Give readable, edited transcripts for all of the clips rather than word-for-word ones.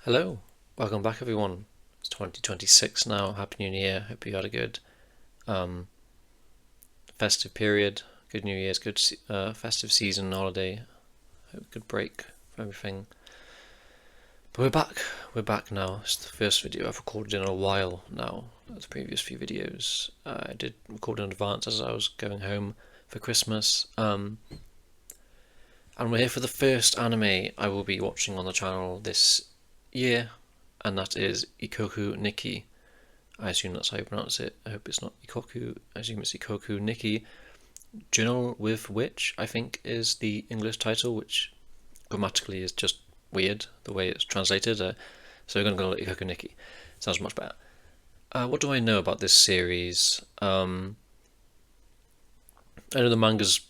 Hello, welcome back everyone. It's 2026 now. Happy New Year. Hope you had a good festive period, good New Year's, good festive season, holiday. Hope good break for everything. But we're back now. It's the first video I've recorded in a while now. The previous few videos I did record in advance as I was going home for Christmas. And we're here for the first anime I will be watching on the channel this year, and that is Ikoku Nikki. I assume that's how you pronounce it. I hope it's not Ikoku. I assume it's Ikoku Nikki. Journal with Witch, I think, is the English title, which grammatically is just weird the way it's translated. So we're going to go with Ikoku Nikki. Sounds much better. What do I know about this series? I know the manga's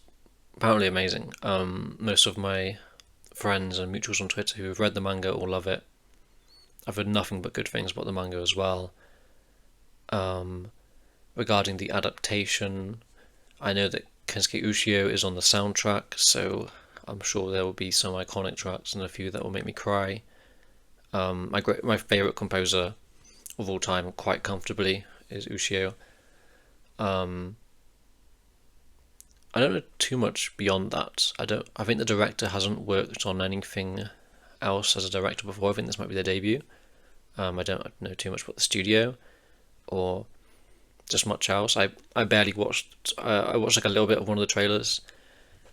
apparently amazing. Most of my friends and mutuals on Twitter who have read the manga all love it. I've heard nothing but good things about the manga as well. Regarding the adaptation, I know that Kensuke Ushio is on the soundtrack, so I'm sure there will be some iconic tracks and a few that will make me cry. My favourite composer of all time, quite comfortably, is Ushio. I don't know too much beyond that. I think the director hasn't worked on anything else as a director before. I think this might be their debut. I don't know too much about the studio or just much else. I barely watched. I watched like a little bit of one of the trailers,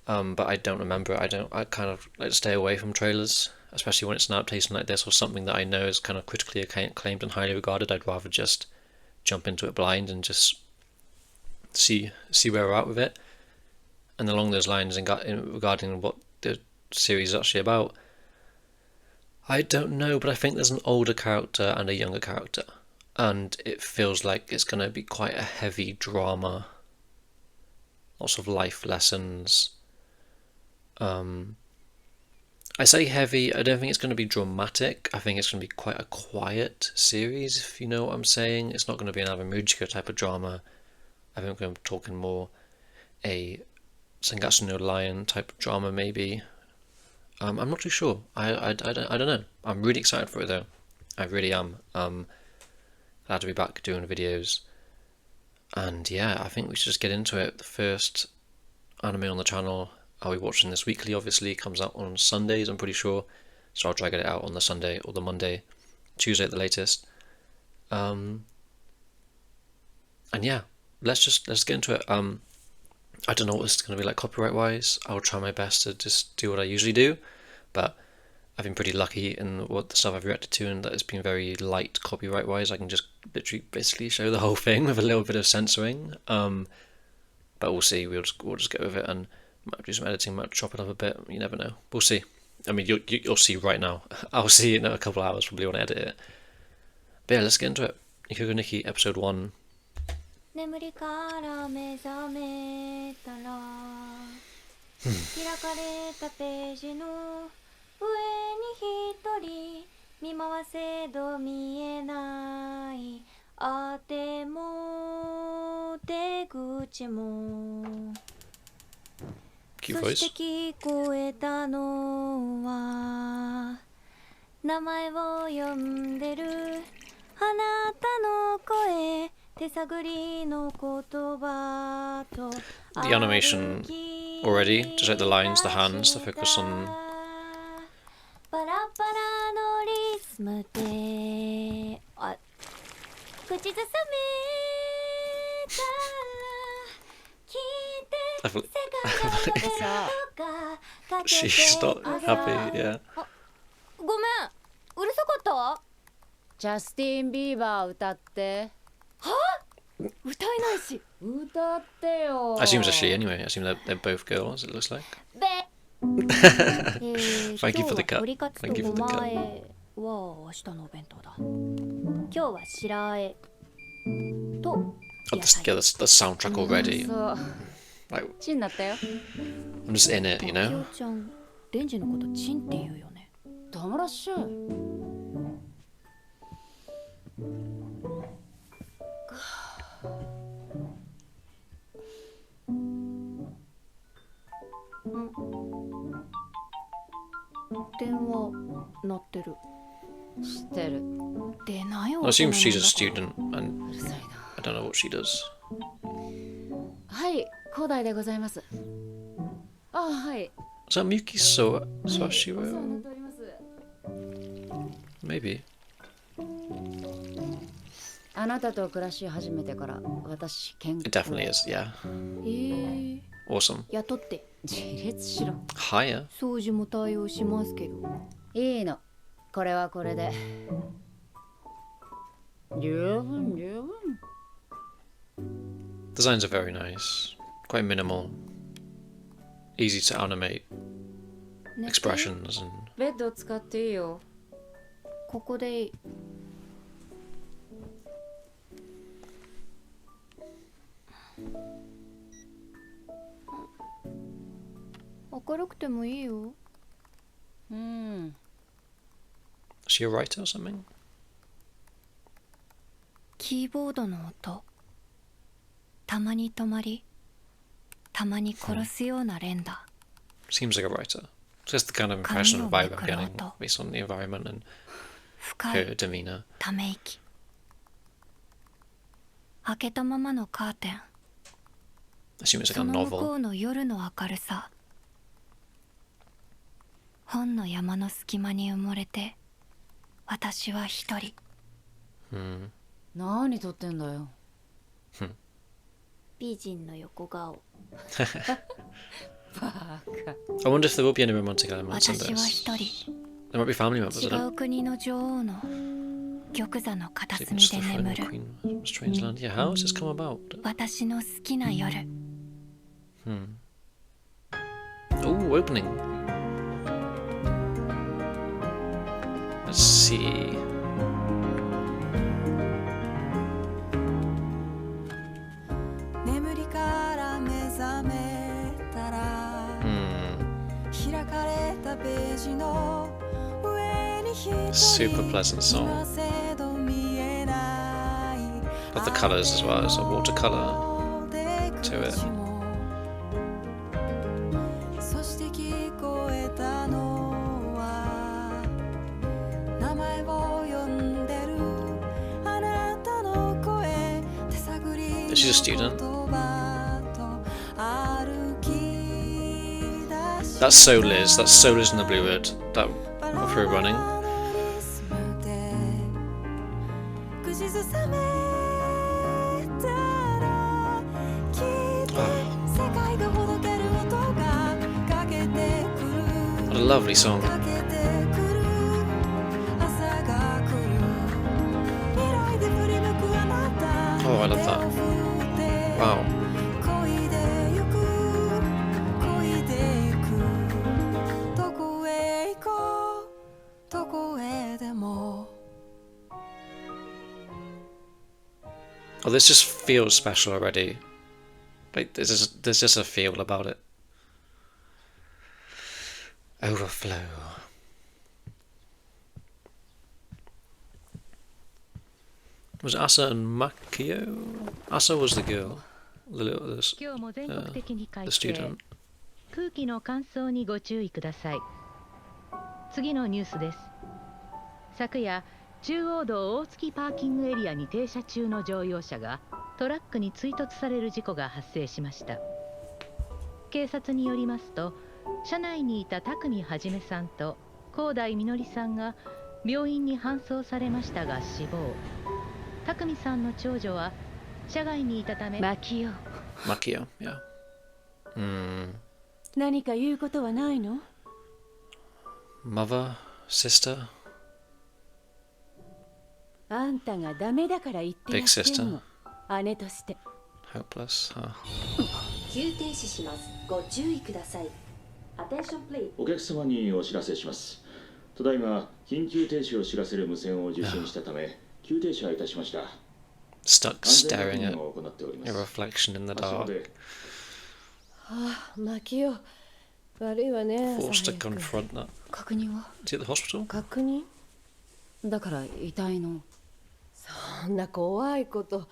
but I don't remember. I kind of like to stay away from trailers, especially when it's an adaptation like this or something that I know is kind of critically acclaimed and highly regarded. I'd rather just jump into it blind and just see where we're at with it. And along those lines, regarding what the series is actually about, I don't know, but I think there's an older character and a younger character, and it feels like it's going to be quite a heavy drama, lots of life lessons. I say heavy, I don't think it's going to be dramatic. I think it's going to be quite a quiet series, if you know what I'm saying. It's not going to be another Mujika type of drama. I think we're going to be talking more a Sangatsu no Lion type of drama, maybe. I'm not too sure. I don't know. I'm really excited for it though. I really am. Glad to be back doing videos. And yeah, I think we should just get into it. The first anime on the channel I'll be watching this weekly, obviously, comes out on Sundays, I'm pretty sure. So I'll try to get it out on the Sunday or the Monday, Tuesday at the latest. And yeah, let's get into it. I don't know what this is going to be like copyright wise. I'll try my best to just do what I usually do, but I've been pretty lucky in what the stuff I've reacted to, and that it's been very light copyright wise. I can just literally basically show the whole thing with a little bit of censoring. But we'll see. We'll just go with it, and might do some editing, might chop it up a bit. You never know. We'll see. I mean, you'll see right now. I'll see in a couple of hours probably when I edit it. But yeah, let's get into it. Ikoku Nikki, episode 1. 眠りから目覚めたら開かれたページの上に一人見回せど見えないあても出口も Cute そし voice. て聞こえたのは名前を呼んでるあなたの声 The animation already, just like the lines, the hands, the focus on. She's not happy, yeah. ごめん、うるさかった？ジャスティン・ビーバー歌って。は？歌えないし。歌ってよ。 I assume it's a she anyway. I assume they're both girls, it looks like. Thank you for the cut. Thank you for the cut. は明日のお弁当だ。今日は白あえと Oh, yeah, the soundtrack already. そう。 Like, チンだったよ。 I'm just in it, you know? ちゃん、レンジのことチンって言うよね。黙らっしゃい。電話鳴ってる。知ってる。でない I 大 assume 人 she's a なんだから student, and うるさいな。 I don't know what she does. はい、広大でございます。あ、はい。 Is that Miyuki So はい、お世話になっ Sashiro? ております。 Maybe. あなたと暮らし始めてから私健 It 康。 definitely is, yeah. Awesome. 雇って自立しろ。 Higher? 掃除も対応しますけど。いいの。これはこれで。十分十分。 Designs are very nice. Quite minimal. Easy to animate. 寝て Expressions and ベッドを使っていいよ。ここでいい。明るくてもいいよ。うん。 is she a writer or something? キーボードの音。たまに止まり、たまに殺すような連打。 Seems like a writer. Just the kind of impression of vibe I'm getting based on the environment and 深い her demeanor. ため息。開けたままのカーテン。 I assume it's like そ a の向こ novel. うの夜の明るさ。本の山の隙間に埋もれて、私は一人。 Hmm. 何撮ってんだよ。美人の横顔。バカ。 I wonder if there will be any romantic elements in 私は this. 一人。 There might be family members. I 違 don't. う国の女王の玉座の片 Sleeping 隅 just で the throne 眠 of the る Queen of Strange Land. Yeah, how has this come about? 私の好きな夜。 Hmm. Oh, opening. Let's see. 眠りから目覚めたら Hmm. 開かれたページの上に一人 Super pleasant song. 今せど見えない Love the colours as well. It's a watercolor. to it. そして聞こえたのは名前を呼んでるあなたの声手探り Is she a student? の言葉と歩き出し That's so Liz. That's so Liz in the Bluebird. That of her running. 口ずさめたらきっと世界がほどける音がかけてくる What a lovely song. かけてくる朝が来る未来で振り向くあなた Oh, I love that. Wow. 恋でゆく恋でゆくどこへ行こうどこへでも Oh, this just feels special already. Like there's just a feel about it. Overflow. Was it Asa and Makio? Asa was the girl. The little, 今日も全国的に快 the 晴。 student. 空気の乾燥にご注意ください。次のニュースです。昨夜、中央道大月パーキングエリアに停車中の乗用車がトラックに追突される事故が発生しました。警察によりますと、車内にいた匠はじめさんと高台みのりさんが病院に搬送されましたが死亡。匠さんの長女は車外にいたため薪よ。 Makio, yeah. Hmm. 何か言うことはないの？ Mother, sister, あんたがダメだから言ってやってんの。姉として。 hopeless. Huh. 急停止します。ご注意ください。Attention please。お客様にお知らせします。ただいま緊急停止を知らせる無線を受信したため、急停車いたしました。 Stuck 安全 staring 確 at 認を行っておりま a す。 reflection in the 足元 dark. で ああ、マキよ。悪いわね。 Forced to 朝早く confront that. 確認は？ Is he at the hospital? 確認？だから遺体の。そんな怖いこと。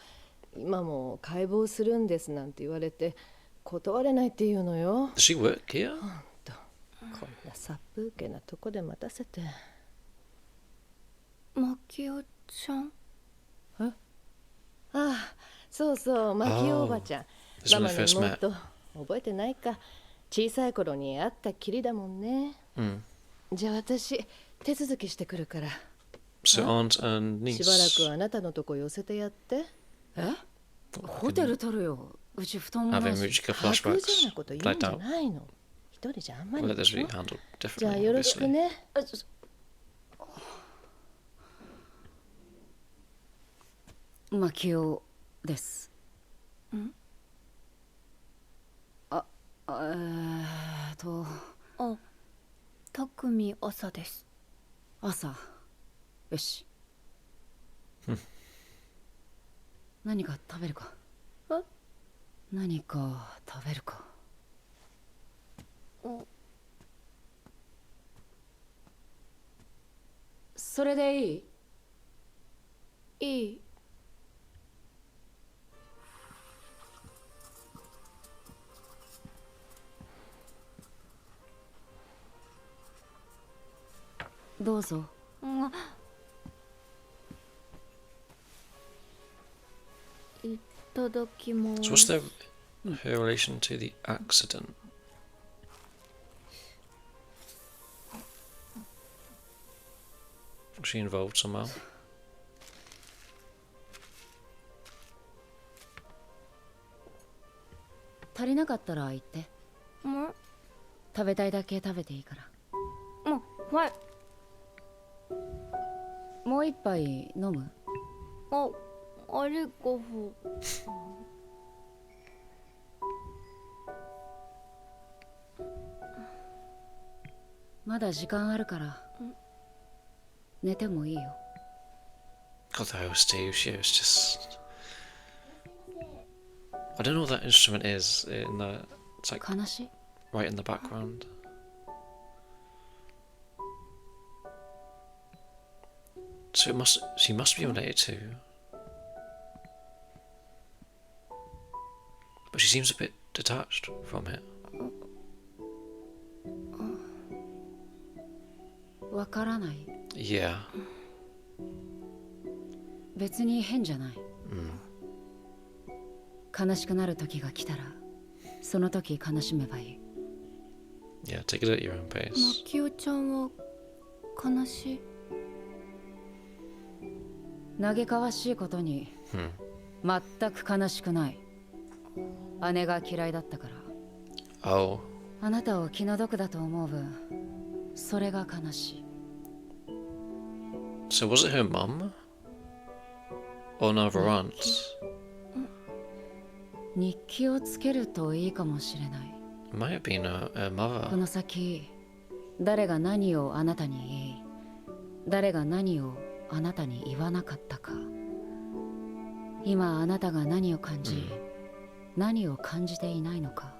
今も解剖するんですなんて言われて断れないって言うのよ。 Does she work here? ほんとこんな殺風景なとこで待たせて。きおちゃん。ああ、そうそう、マキオおばちゃん。This is マ when マ they の first met. 妹、覚えてないか。小さい頃に会ったきりだもんね。じゃあ私、手続きしてくるから。So aunt and しばら niece くあなたのとこ寄せてやって。ホテル取るよ。うち布団もな having いし。 Mujika 白状 flashbacks なこと言うん played じゃ out. ないの。一人じゃあんま We'll り let で this しょ。 be handled じゃあ differently, よろしく obviously. ね。マキオです。あ、あ、たくみ朝です。朝。よし。何か食べるか。何か食べるか。それでいい？いい。どうぞ。いただきま So す。 what's her relation to the accident? Was she involved somehow? 足りなかったら言って。食べたいだけ食べていいから。はい。もう一杯飲む？ありがとう。まだ時間あるから寝てもいいよ。 God, the hostie, she was just. I don't know what that instrument is in the. It's like 悲しい？ right in the background. So she must be related to. But she seems a bit detached from it. わからない。Yeah. 別に変じゃない。悲しくなる時が来たらその時悲しめばいい。 Yeah, take it at your own マ pace. キオちゃんは悲しい。嘆かわしいことに全く悲しくない。姉が嫌いだったから。 Oh. あなたを気の毒だと思う分それが悲しい。 So was it her mum? Or one of her aunts? 日記をつけるといいかもしれない。 It might have been her こ mother. の先誰が何をあなたに言い誰が何をあなたに言わなかったか。今あなたが何を感じ、何を感じていないのか。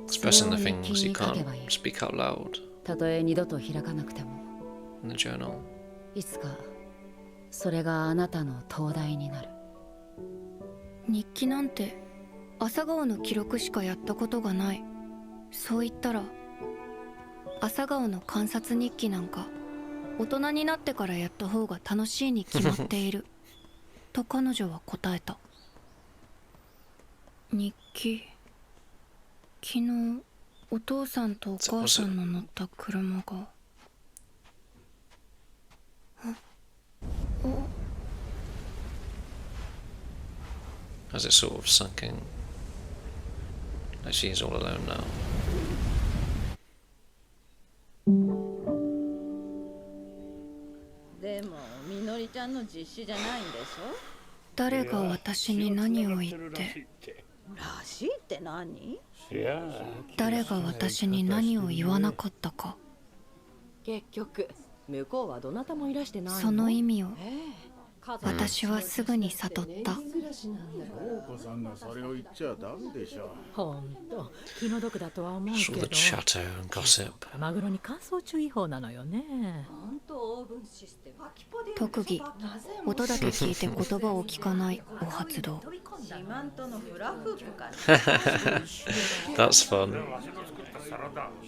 Expressing the それを things 日 you 記に書け can't ばいい。 speak out loud たとえ二度と開かなくても in the journal. いつかそれがあなたの灯台になる。日記なんて朝顔の記録しかやったことがない。そう言ったら朝顔の観察日記なんか大人になってからやった方が楽しいに決まっていると彼女は答えた。日記、昨日お父さんとお母さんの乗った車がAs it's sort of sunken. Like she's all alone now. でもみのりちゃんの実施じゃないんでしょ。誰が私に何を言ってらしいって何？誰が私に何を言わなかったか。結局向こうはどなたもいらしてないの。その意味を家族私はすぐに悟った。年暮らしなんだ。お子さんがそれを言っちゃダメでしょ。ほんと気の毒だとは思う Just け all ど the chatter and gossip. マグロに乾燥注意報なのよね。特技音だけ聞いて言葉を聞かないを発動。四万十のフラフープかね。 That's fun.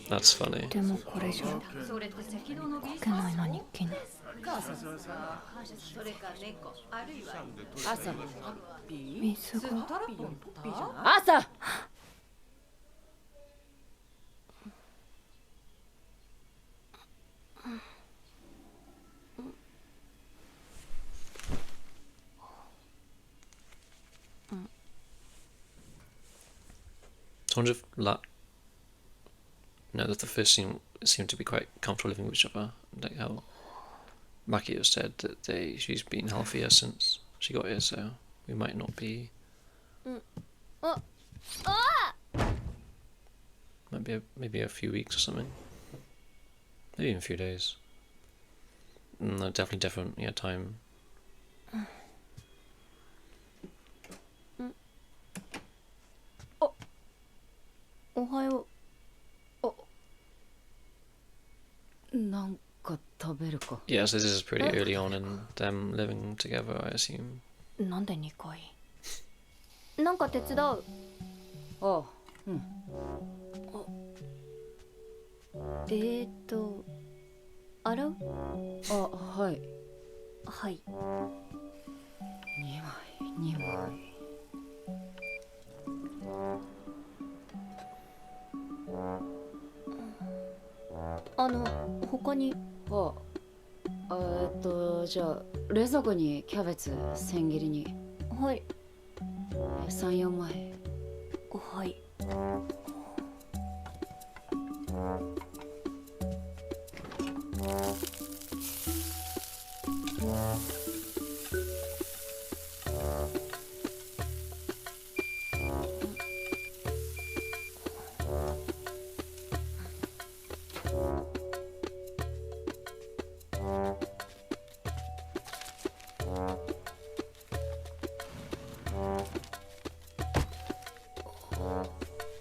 That's funny. でもこれじゃ書けないな日記に。母さんそれか猫あるいは朝水が朝I wonder if that the first scene seemed to be quite comfortable living with each other. Like how Maki has said that she's been healthier since she got here, so we might not be. Might be maybe a few weeks or something. Maybe even a few days. No, definitely different. Yeah, time. おはよう。なんか食べるか。 Yeah, so this is pretty early on in them living together, I assume. なんで2回なんか手伝う。ああ、うん。洗う？あ、はい。はい。2枚。他に。じゃあ冷蔵庫にキャベツ千切りに。はい。3、4枚。はい。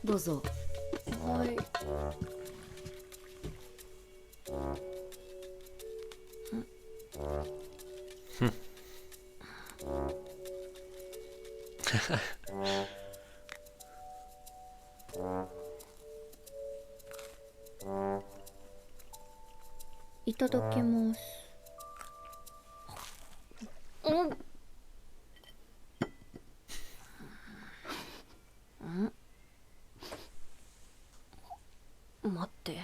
どうぞ。はい。いただきます。待って、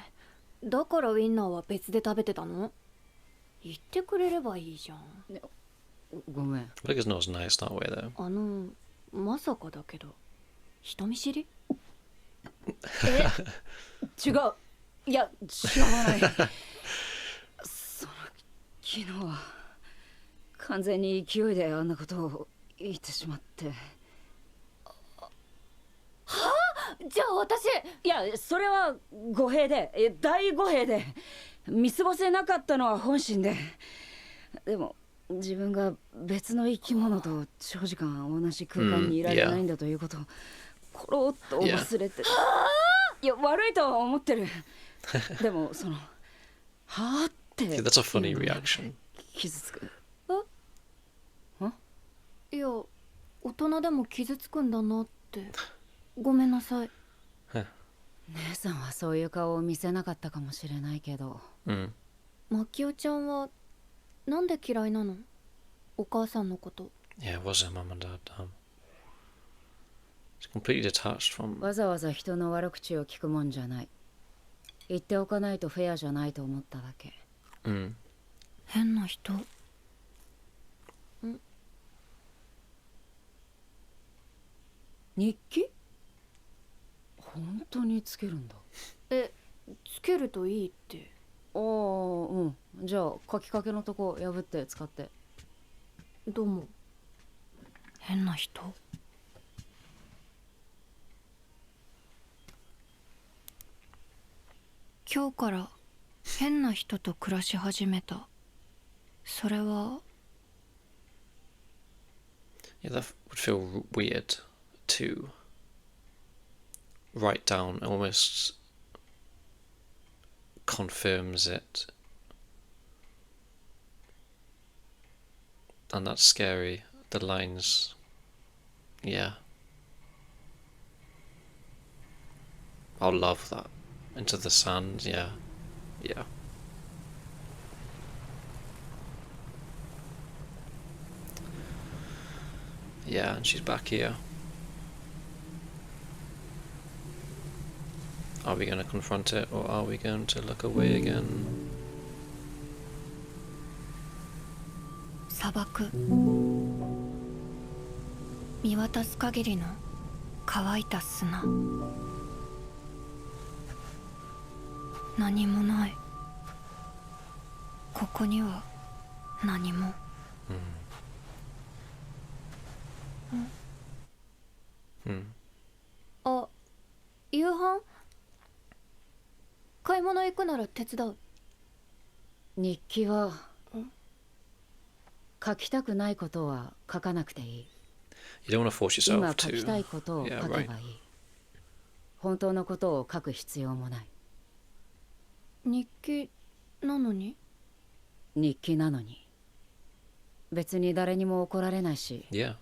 だからウインナーは別で食べてたの？言ってくれればいいじゃん。ごめん。I think it's not as nice that way though. まさかだけど人見知り？違う。いや、違わない。昨日は完全に勢いであんなことを言ってしまって。じゃあ私。いや、それは語弊で、大語弊で、見過ごせなかったのは本心で。でも自分が別の生き物と長時間同じ空間にいられないんだということをコロッと忘れて。いや、悪いとは思ってる。でもはあって。Yeah, that's a funny reaction. 傷つく。いや、大人でも傷つくんだなって。ごめんなさい。姉さんはそういう顔を見せなかったかもしれないけど。マキオちゃんはなんで嫌いなの？お母さんのこと。Yeah, it was her mum and dad. It's completely detached from. わざわざ人の悪口を聞くもんじゃない。言っておかないとフェアじゃないと思っただけ。変な人。日記？本当につけるんだ。つけるといいって。ああ、うん。じゃあ書きかけのとこ破って使って。どうも。変な人。今日から変な人と暮らし始めた。それは。Yeah, that would feel weird to write down. Almost confirms it, and that's scary. The lines, yeah. I'll love that. Into the sand, yeah. Yeah, and she's back here. Are we going to confront it, or are we going to look away again? 砂漠、見渡す限りの乾いた砂、何もない。ここには何も。あ、夕飯？買い物行くなら手伝う。日記は書きたくないことは書かなくていい。You don't want to force 今 yourself 書き to. たいことを書 Yeah, けばいい。 right. 本当のことを書く必要もない。日記なのに？日記なのに。別に誰にも怒られないし、Yeah.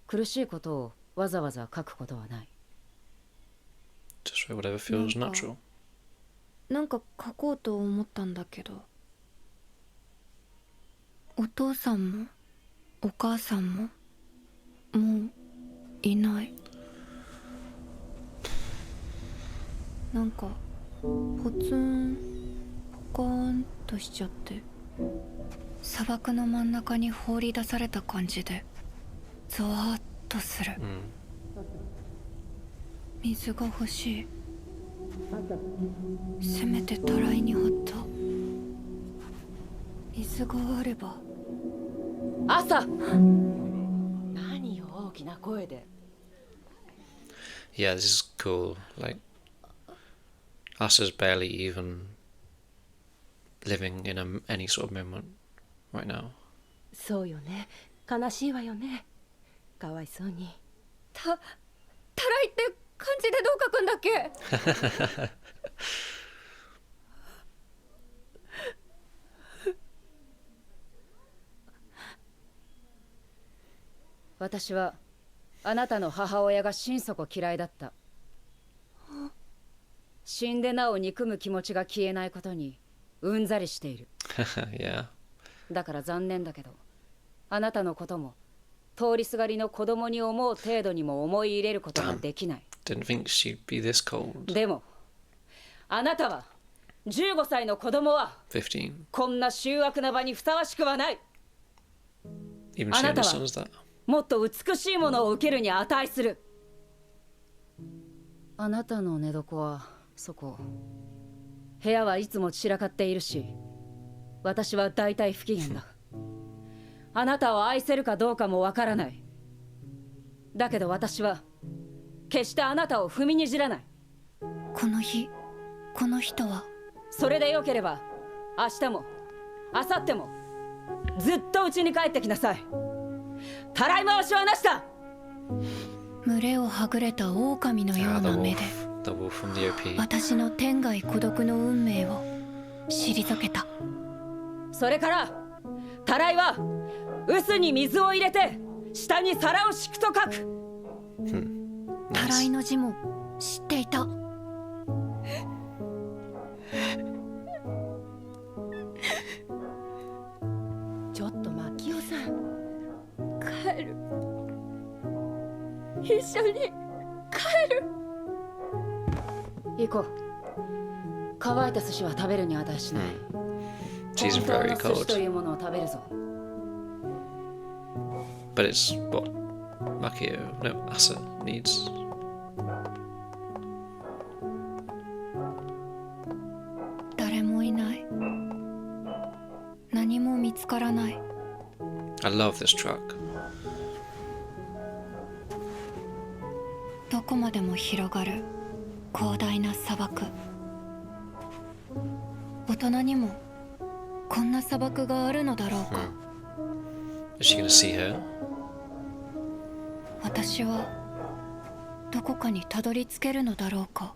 苦しいことをわざわざ書くことはない。Just write whatever feels natural. なんか書こうと思ったんだけど、お父さんもお母さんももういない。なんかポツンポカーンとしちゃって、砂漠の真ん中に放り出された感じでゾワーッとする。水が欲しい。せめてたらいに掘った水があれば。朝。何よ、大きな声で。 Yeah, this is cool. Like, Asa's barely even living in any sort of moment right now. そうよね、悲しいわよね。かわいそうに。たらいって漢字でどう書くんだっけ？私はあなたの母親が心底嫌いだった。死んでなお憎む気持ちが消えないことにうんざりしている。Yeah. だから残念だけど、あなたのことも通りすがりの子供に思う程度にも思い入れることができない。Didn't think she'd be this cold. でもあなたは15歳の子供は15. こんな醜悪な場にふさわしくはない。 Even あ she なたは understands that. もっと美しいものを受けるに値する。あなたの寝床はそこ。部屋はいつも散らかっているし、私は大体不機嫌だ。あなたを愛せるかどうかもわからない。だけど私は決してあなたを踏みにじらない。この日、この人は。それでよければ明日も明後日もずっと家に帰ってきなさい。たらい回しはなしだ。群れをはぐれた狼のような目で The wolf from the OP. 私の天涯孤独の運命を退けた。それからたらいは臼に水を入れて下に皿を敷くと書く。たらいの字も知っていた。ちょっとマキオさん。帰る。一緒に帰る。行こう。乾いた寿司は食べるに値しない。She's 本当 very の寿司と cold. いうものを食べるぞ。But it's what Makio, no, Asa needs. 誰もいない。何も見つからない。I love this track. どこまでも広がる広大な砂漠。大人にもこんな砂漠があるのだろうか。Is she gonna see her? 私はどこかにたどり着けるのだろうか。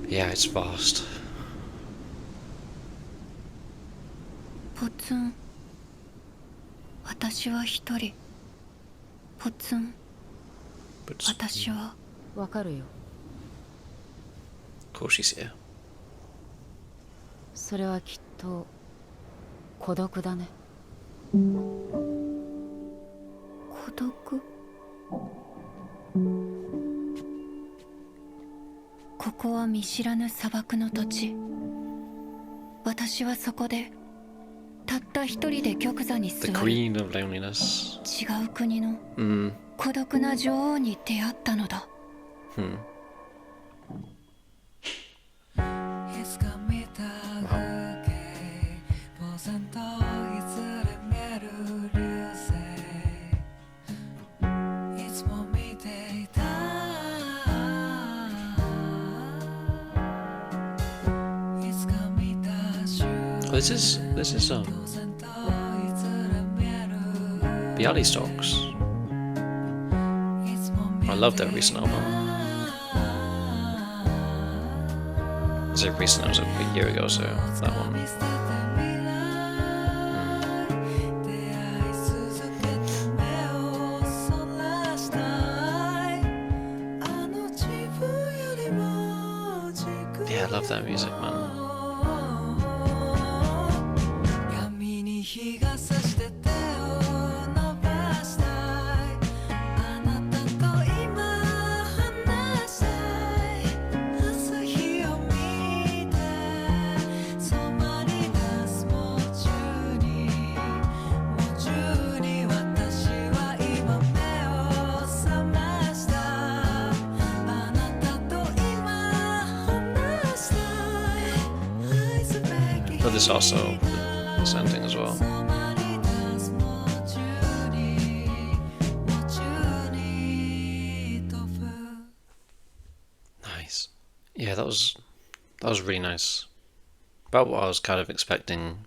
Yeah, it's vast. ポツン。私は一人。ポツン。 But 私は。わかるよ。 of course she's here. それはきっと孤独だね。孤独。ここは見知らぬ砂漠の土地。私はそこでたった一人で玉座に The 座る。 Queen of Loneliness. 違う国の Mm. 孤独な女王に出会ったのだ。 Hmm. いつか見た風景呆然といずれ見える流星いつも見ていた いつか見た瞬間 This is Bialystocks. I love their recent album. I say recent, it was a year ago, so that one. 出会い続けて目をそらしたいあの自分よりも近く Yeah, I love that music, man. 闇に日が差して手を伸ばしたいあなたと今話したい朝日を見て染まり出す夢中に私は今目を覚ましたあなたと今話したい愛すべき But this also, this ending as well. 染まり出す夢中に飛ぶ Nice. Yeah, that was really nice. About what I was kind of expecting,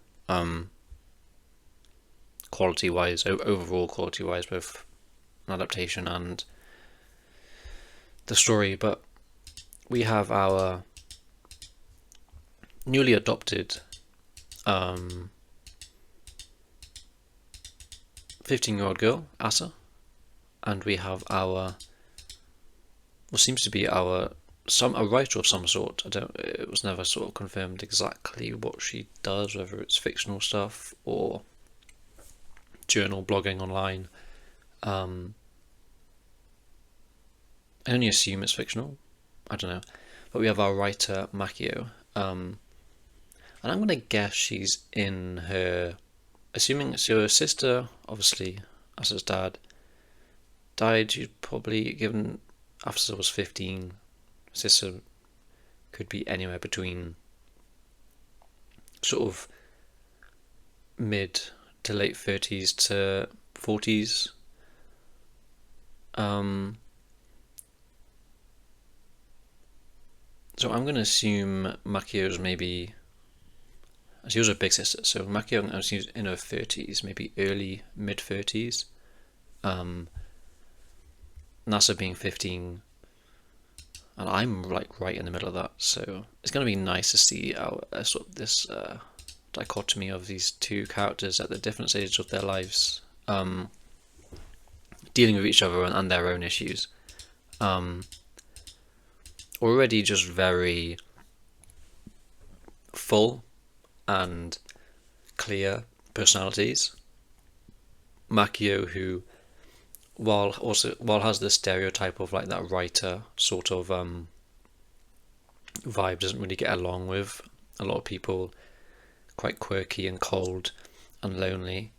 quality wise, overall quality wise, both an adaptation and the story. But we have our newly adopted 15-year-old girl, Asa, and we have our what seems to be a writer of some sort. It was never sort of confirmed exactly what she does, whether it's fictional stuff or journal blogging online. I only assume it's fictional. I don't know. But we have our writer Makio, and I'm gonna guess she's in her. Assuming it's her sister, obviously, Asa's dad died. She'd probably given Asa was 15. Sister could be anywhere between sort of mid to late 30s to 40s. So I'm going to assume Makio's maybe. She was a big sister, so Makio, I'm assuming, in her 30s, maybe early mid 30s. Nasa being 15, and I'm like right in the middle of that. So it's going to be nice to see how sort of this dichotomy of these two characters at the different stages of their lives, dealing with each other and their own issues. Already just very full and clear personalities. Makio, who while has the stereotype of like that writer sort of vibe, doesn't really get along with a lot of people, quite quirky and cold and lonely.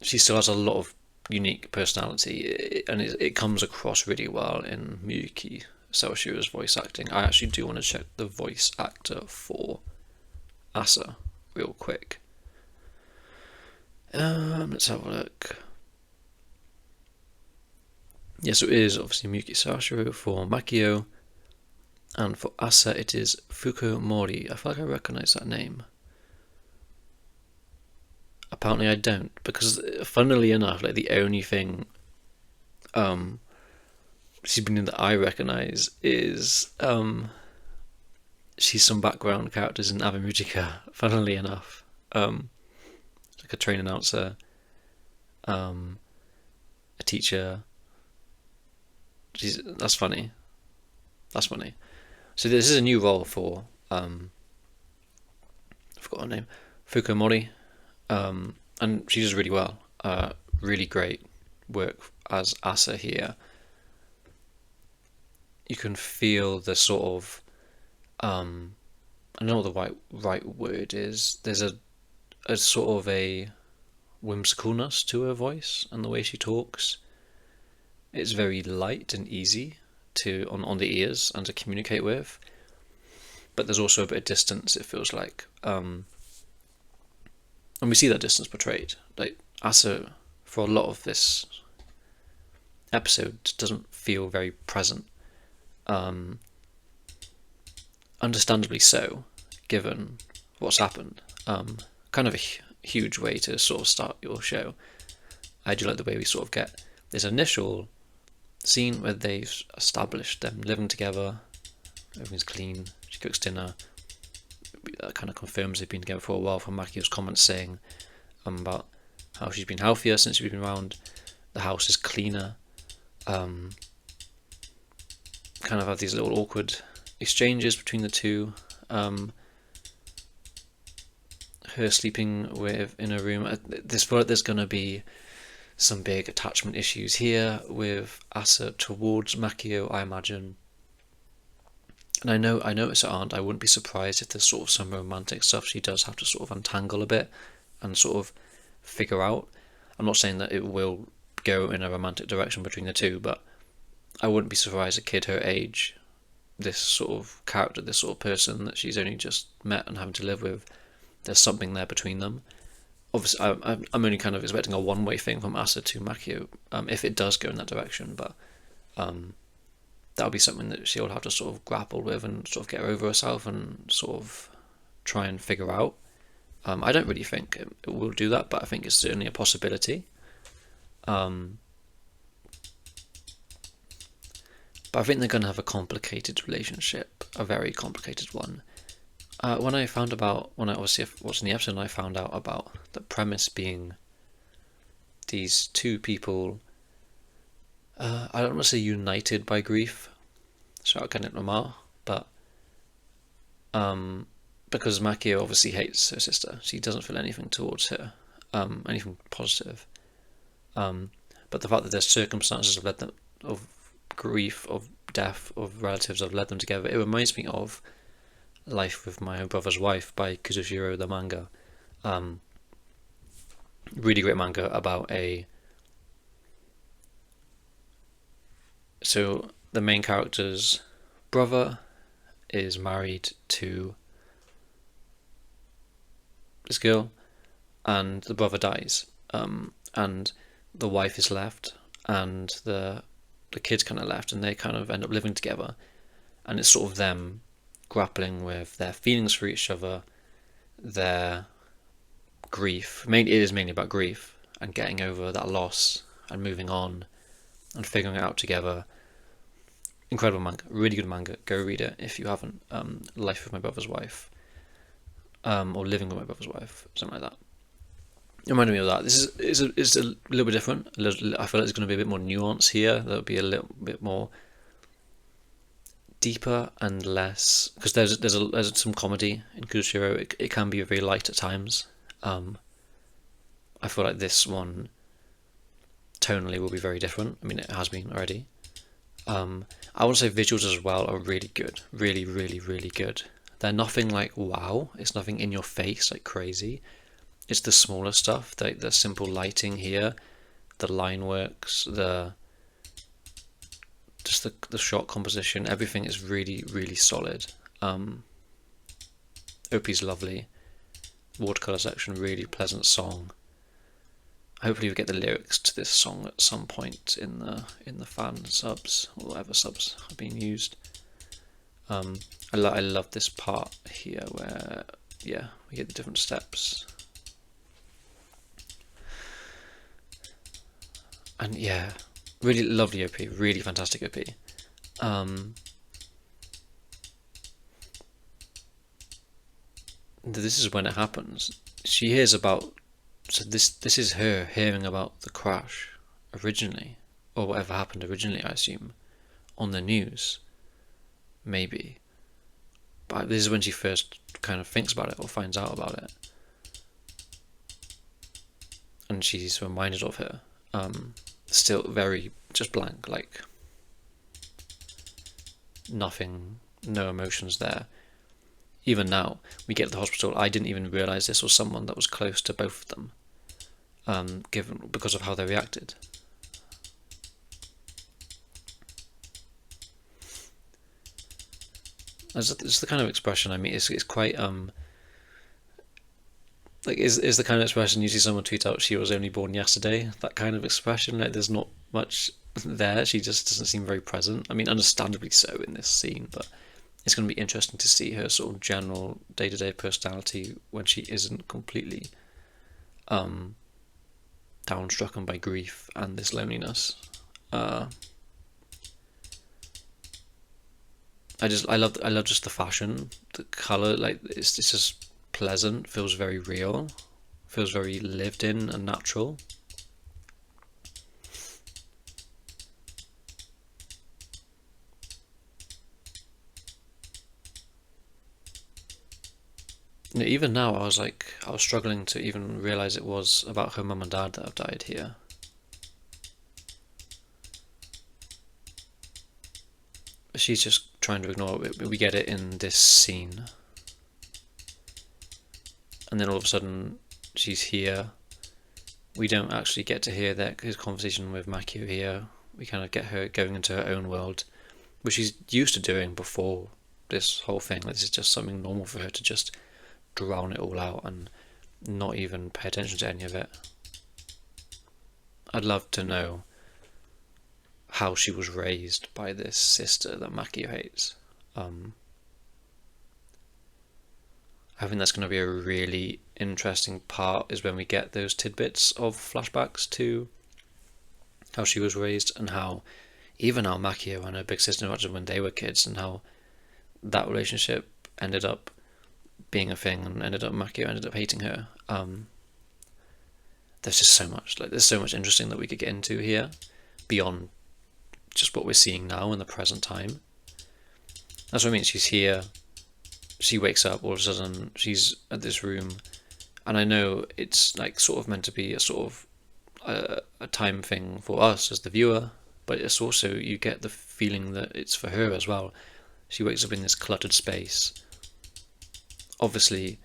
She still has a lot of unique personality, and it comes across really well in Miyuki Sawashira's voice acting. I actually do want to check the voice actor for Asa real quick. Let's have a look. Yeah, so it is obviously Miyuki Sawashiro for Makio, and for Asa it is Fuku Mori. I feel like I recognise that name. Apparently I don't, because funnily enough, like the only thing she's been in that I recognise is she's some background characters in Abimujika, funnily enough. Like a train announcer, a teacher. That's funny. So this is a new role for I forgot her name, Fukumori, and she does really well. Really great work as Asa here. You can feel the sort of I don't know what the right word is. There's a sort of a whimsicalness to her voice and the way she talks. It's very light and easy to on the ears and to communicate with, but there's also a bit of distance, it feels like, and we see that distance portrayed. Like Asa, for a lot of this episode, doesn't feel very present, understandably so, given what's happened. Kind of a huge way to sort of start your show. I do like the way we sort of get this initial scene where they've established them living together, everything's clean, she cooks dinner. That kind of confirms they've been together for a while from Makio's comments saying about how she's been healthier since she's been around. The house is cleaner. Kind of have these little awkward exchanges between the two. Her sleeping in a room. There's going to be some big attachment issues here with Asa towards Makio, I imagine. And I know it's her aunt. I wouldn't be surprised if there's sort of some romantic stuff she does have to sort of untangle a bit and sort of figure out. I'm not saying that it will go in a romantic direction between the two, but I wouldn't be surprised a kid her age, this sort of character, this sort of person that she's only just met and having to live with, there's something there between them. Obviously, I'm only kind of expecting a one-way thing from Asa to Makio, if it does go in that direction, but that'll be something that she'll have to sort of grapple with and sort of get over herself and sort of try and figure out. I don't really think it will do that, but I think it's certainly a possibility. But I think they're going to have a complicated relationship, a very complicated one. When I obviously watched the episode, I found out about the premise being these two people, I don't want to say united by grief, shout out Kenneth Lamar, but because Makio obviously hates her sister, she doesn't feel anything towards her, anything positive. But the fact that there's circumstances of grief, of death, of relatives have led them together, it reminds me of Life with My Brother's Wife by Kazushiro, the manga. Really great manga about so the main character's brother is married to this girl, and the brother dies, and the wife is left, and the kids kind of left, and they kind of end up living together, and it's sort of them grappling with their feelings for each other, their grief. It is mainly about grief and getting over that loss and moving on and figuring it out together. Incredible manga, really good manga. Go read it if you haven't. Life with My Brother's Wife, or Living with My Brother's Wife, something like that. It reminded me of that. This is a little bit different. I feel like there's going to be a bit more nuance here. There'll be a little bit more deeper and less, because there's some comedy in Kuroshiro. It can be very light at times. I feel like this one tonally will be very different. I mean, it has been already. I want to say visuals as well are really good, really, really, really good. They're nothing like wow. It's nothing in your face like crazy. It's the smaller stuff, the simple lighting here, the line works, the shot composition, everything is really, really solid. OP's lovely. Watercolor section, really pleasant song. Hopefully we get the lyrics to this song at some point in the fan subs, or whatever subs are being used. I love this part here where, yeah, we get the different steps. And yeah, really lovely OP, really fantastic OP. This is when it happens. She hears about, so this is her hearing about the crash originally, or whatever happened originally, I assume, on the news, maybe. But this is when she first kind of thinks about it or finds out about it. And she's reminded of her. Still very just blank, like nothing, no emotions there. Even now, we get to the hospital, I didn't even realise this was someone that was close to both of them, because of how they reacted. It's the kind of expression, I mean, it's quite, like, is the kind of expression you see someone tweet out, she was only born yesterday, that kind of expression, like, there's not much there, she just doesn't seem very present. I mean, understandably so in this scene, but it's going to be interesting to see her sort of general day-to-day personality when she isn't completely downstrucken by grief and this loneliness. I love just the fashion, the colour, like it's just pleasant, feels very real, feels very lived in and natural. You know, even now I was struggling to even realise it was about her mum and dad that have died here. She's just trying to ignore it. We get it in this scene. And then all of a sudden, she's here. We don't actually get to hear his conversation with Makio here. We kind of get her going into her own world, which she's used to doing before this whole thing. Like, this is just something normal for her to just drown it all out and not even pay attention to any of it. I'd love to know how she was raised by this sister that Makio hates. I think that's going to be a really interesting part, is when we get those tidbits of flashbacks to how she was raised and how even how Makio and her big sister interacted when they were kids, and how that relationship ended up being a thing, and Makio ended up hating her. There's just so much, there's so much interesting that we could get into here beyond just what we're seeing now in the present time. That's what I mean. She's here, she wakes up, all of a sudden she's at this room, and I know it's like sort of meant to be a sort of a time thing for us as the viewer, but it's also, you get the feeling that it's for her as well. She wakes up in this cluttered space, obviously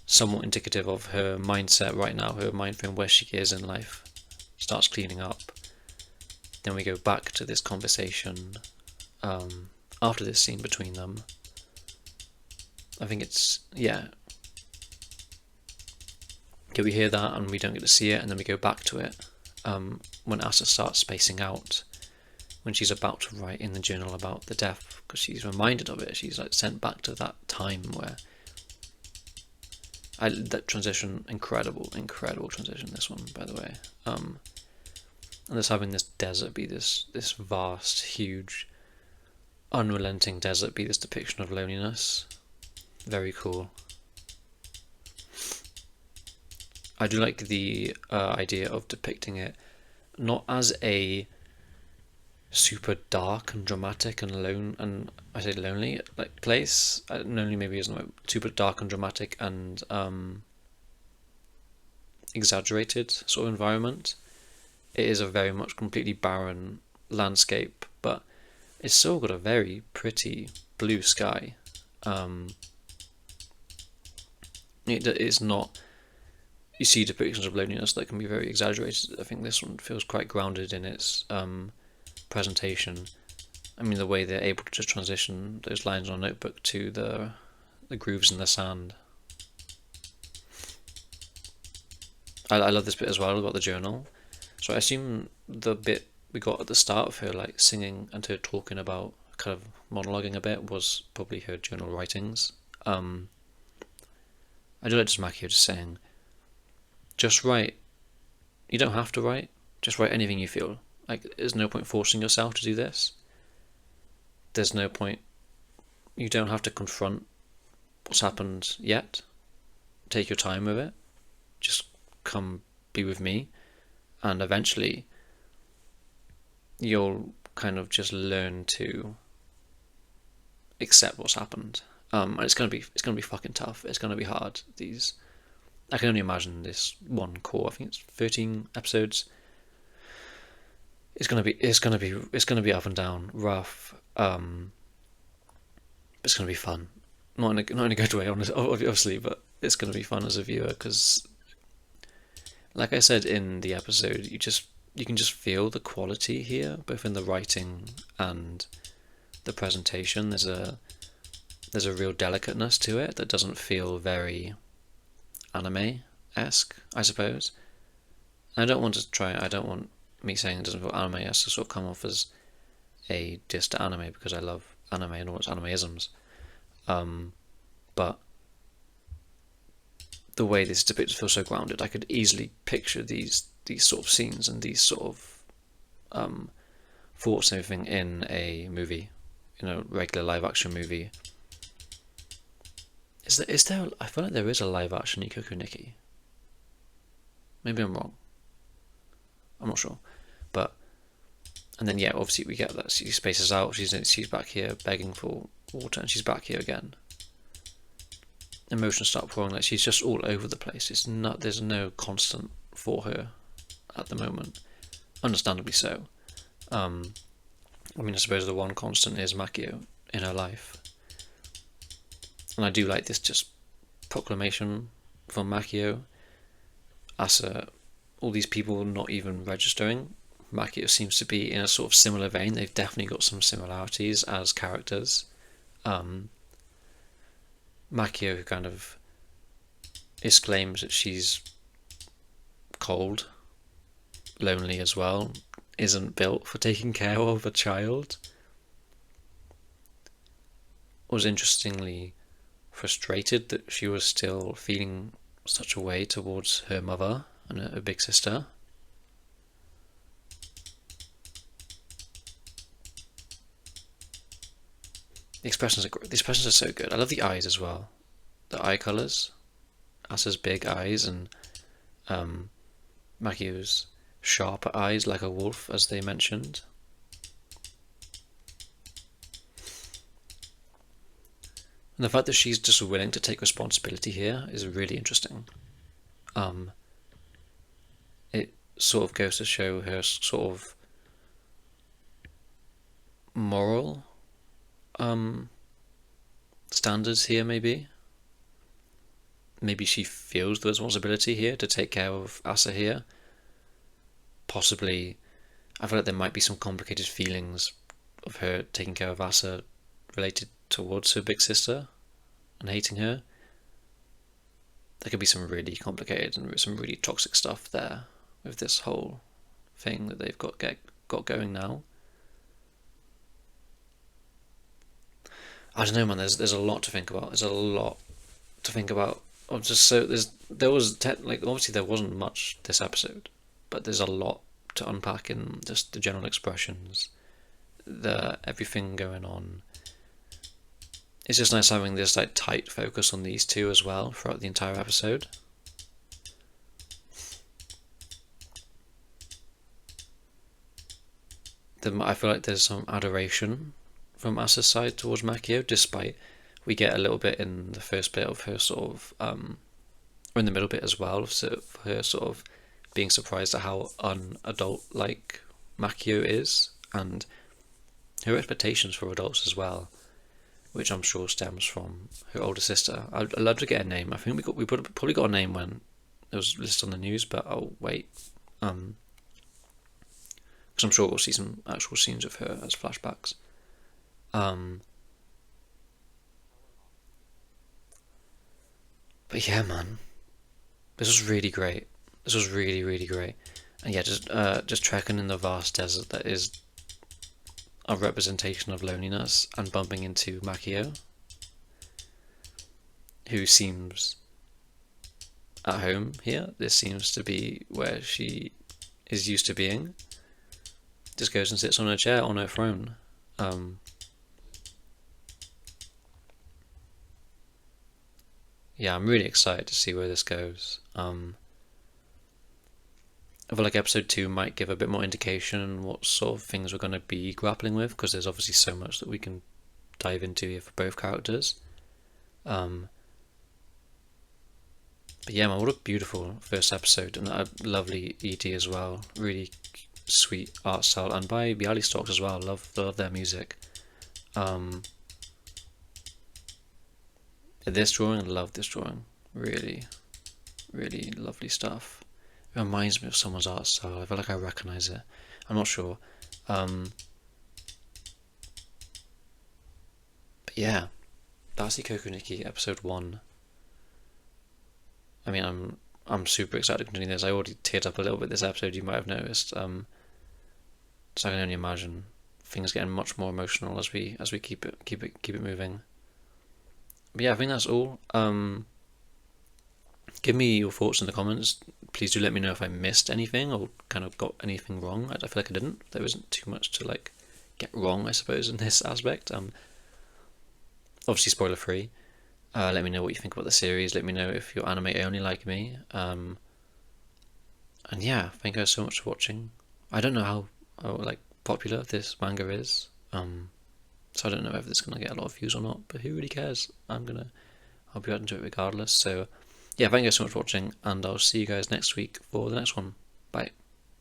somewhat indicative of her mindset right now, her mind frame, where she is in life. Starts cleaning up. Then we go back to this conversation after this scene between them. I think it's, yeah. Okay, we hear that and we don't get to see it, and then we go back to it when Asa starts spacing out, when she's about to write in the journal about the death, because she's reminded of it. She's like sent back to that time where that transition, incredible transition, this one, by the way. And just having this desert be this vast, huge, unrelenting desert be this depiction of loneliness. Very cool. I do like the idea of depicting it not as a super dark and dramatic and I say lonely, like, place. Lonely maybe isn't like super dark and dramatic and exaggerated sort of environment. It is a very much completely barren landscape, but it's still got a very pretty blue sky. It's not, you see depictions of loneliness that can be very exaggerated. I think this one feels quite grounded in its presentation. I mean, the way they're able to just transition those lines on a notebook to the grooves in the sand. I love this bit as well about the journal. So I assume the bit we got at the start of her like singing and her talking about, kind of monologuing a bit, was probably her journal writings. I do like just Makio just saying, just write. You don't have to write. Just write anything you feel. Like, there's no point forcing yourself to do this. There's no point. You don't have to confront what's happened yet. Take your time with it. Just come be with me. And eventually, you'll kind of just learn to accept what's happened. And it's gonna be fucking tough. It's gonna be hard. I can only imagine this one core. I think it's 13 episodes. It's gonna be up and down, rough. It's gonna be fun. Not in a good way, obviously, but it's gonna be fun as a viewer because, like I said in the episode, you can just feel the quality here, both in the writing and the presentation. There's a real delicateness to it that doesn't feel very anime-esque, I suppose. I don't want me saying it doesn't feel anime-esque to sort of come off as a diss to anime, because I love anime and all its animeisms. But the way this is depicted feels so grounded. I could easily picture these sort of scenes and these sort of thoughts and everything in a movie, regular live action movie. Is there? I feel like there is a live action Ikoku Nikki. Maybe I'm wrong. I'm not sure, and then obviously we get that she spaces out. She's back here begging for water, and she's back here again. Emotions start pouring. Like, she's just all over the place. There's no constant for her at the moment, understandably so. I suppose the one constant is Makio in her life. And I do like this just proclamation from Makio. Asa, all these people not even registering. Makio seems to be in a sort of similar vein. They've definitely got some similarities as characters. Makio kind of exclaims that she's cold, lonely as well, isn't built for taking care of a child. Was interestingly frustrated that she was still feeling such a way towards her mother and her big sister. The expressions are so good. I love the eyes as well. The eye colours. Asa's big eyes and Makio's sharper eyes like a wolf, as they mentioned. And the fact that she's just willing to take responsibility here is really interesting. It sort of goes to show her sort of moral standards here, maybe. Maybe she feels the responsibility here to take care of Asa here. Possibly, I feel like there might be some complicated feelings of her taking care of Asa related towards her big sister and hating her. There could be some really complicated and some really toxic stuff there with this whole thing that they've got going now. I don't know, man. There's a lot to think about. Obviously there wasn't much this episode, but there's a lot to unpack in just the general expressions, everything going on. It's just nice having this like tight focus on these two as well throughout the entire episode. I feel like there's some adoration from Asa's side towards Makio, despite we get a little bit in the first bit of her sort of, or in the middle bit as well, of her sort of being surprised at how un-adult-like Makio is, and her expectations for adults as well, which I'm sure stems from her older sister. I'd love to get a name. I think we probably got a name when it was listed on the news, but I'll wait. Because I'm sure we'll see some actual scenes of her as flashbacks. But yeah, man, this was really great. This was really, really great. And yeah, just trekking in the vast desert that is a representation of loneliness, and bumping into Makio, who seems at home here. This seems to be where she is used to being. Just goes and sits on her chair, on her throne. Yeah, I'm really excited to see where this goes. I feel like episode 2 might give a bit more indication on what sort of things we're going to be grappling with, because there's obviously so much that we can dive into here for both characters. But yeah, man, what a beautiful first episode, and a lovely ED as well. Really sweet art style, and by Bialystocks as well. Love their music. This drawing, love this drawing. Really, really lovely stuff. It reminds me of someone's art style. I feel like I recognise it. I'm not sure. But yeah, that's Ikoku Nikki episode 1. I mean, I'm super excited to continue this. I already teared up a little bit this episode. You might have noticed. So I can only imagine things getting much more emotional as we keep it moving. But yeah, I think that's all. Give me your thoughts in the comments. Please do let me know if I missed anything or kind of got anything wrong. I feel like I didn't. There wasn't too much to like get wrong, I suppose, in this aspect. Obviously spoiler free. Let me know what you think about the series. Let me know if you're anime only like me. And yeah, thank you guys so much for watching. I don't know how like popular this manga is. So I don't know if it's gonna get a lot of views or not, but who really cares? I'll be out into it regardless. So yeah, thank you guys so much for watching, and I'll see you guys next week for the next one. Bye.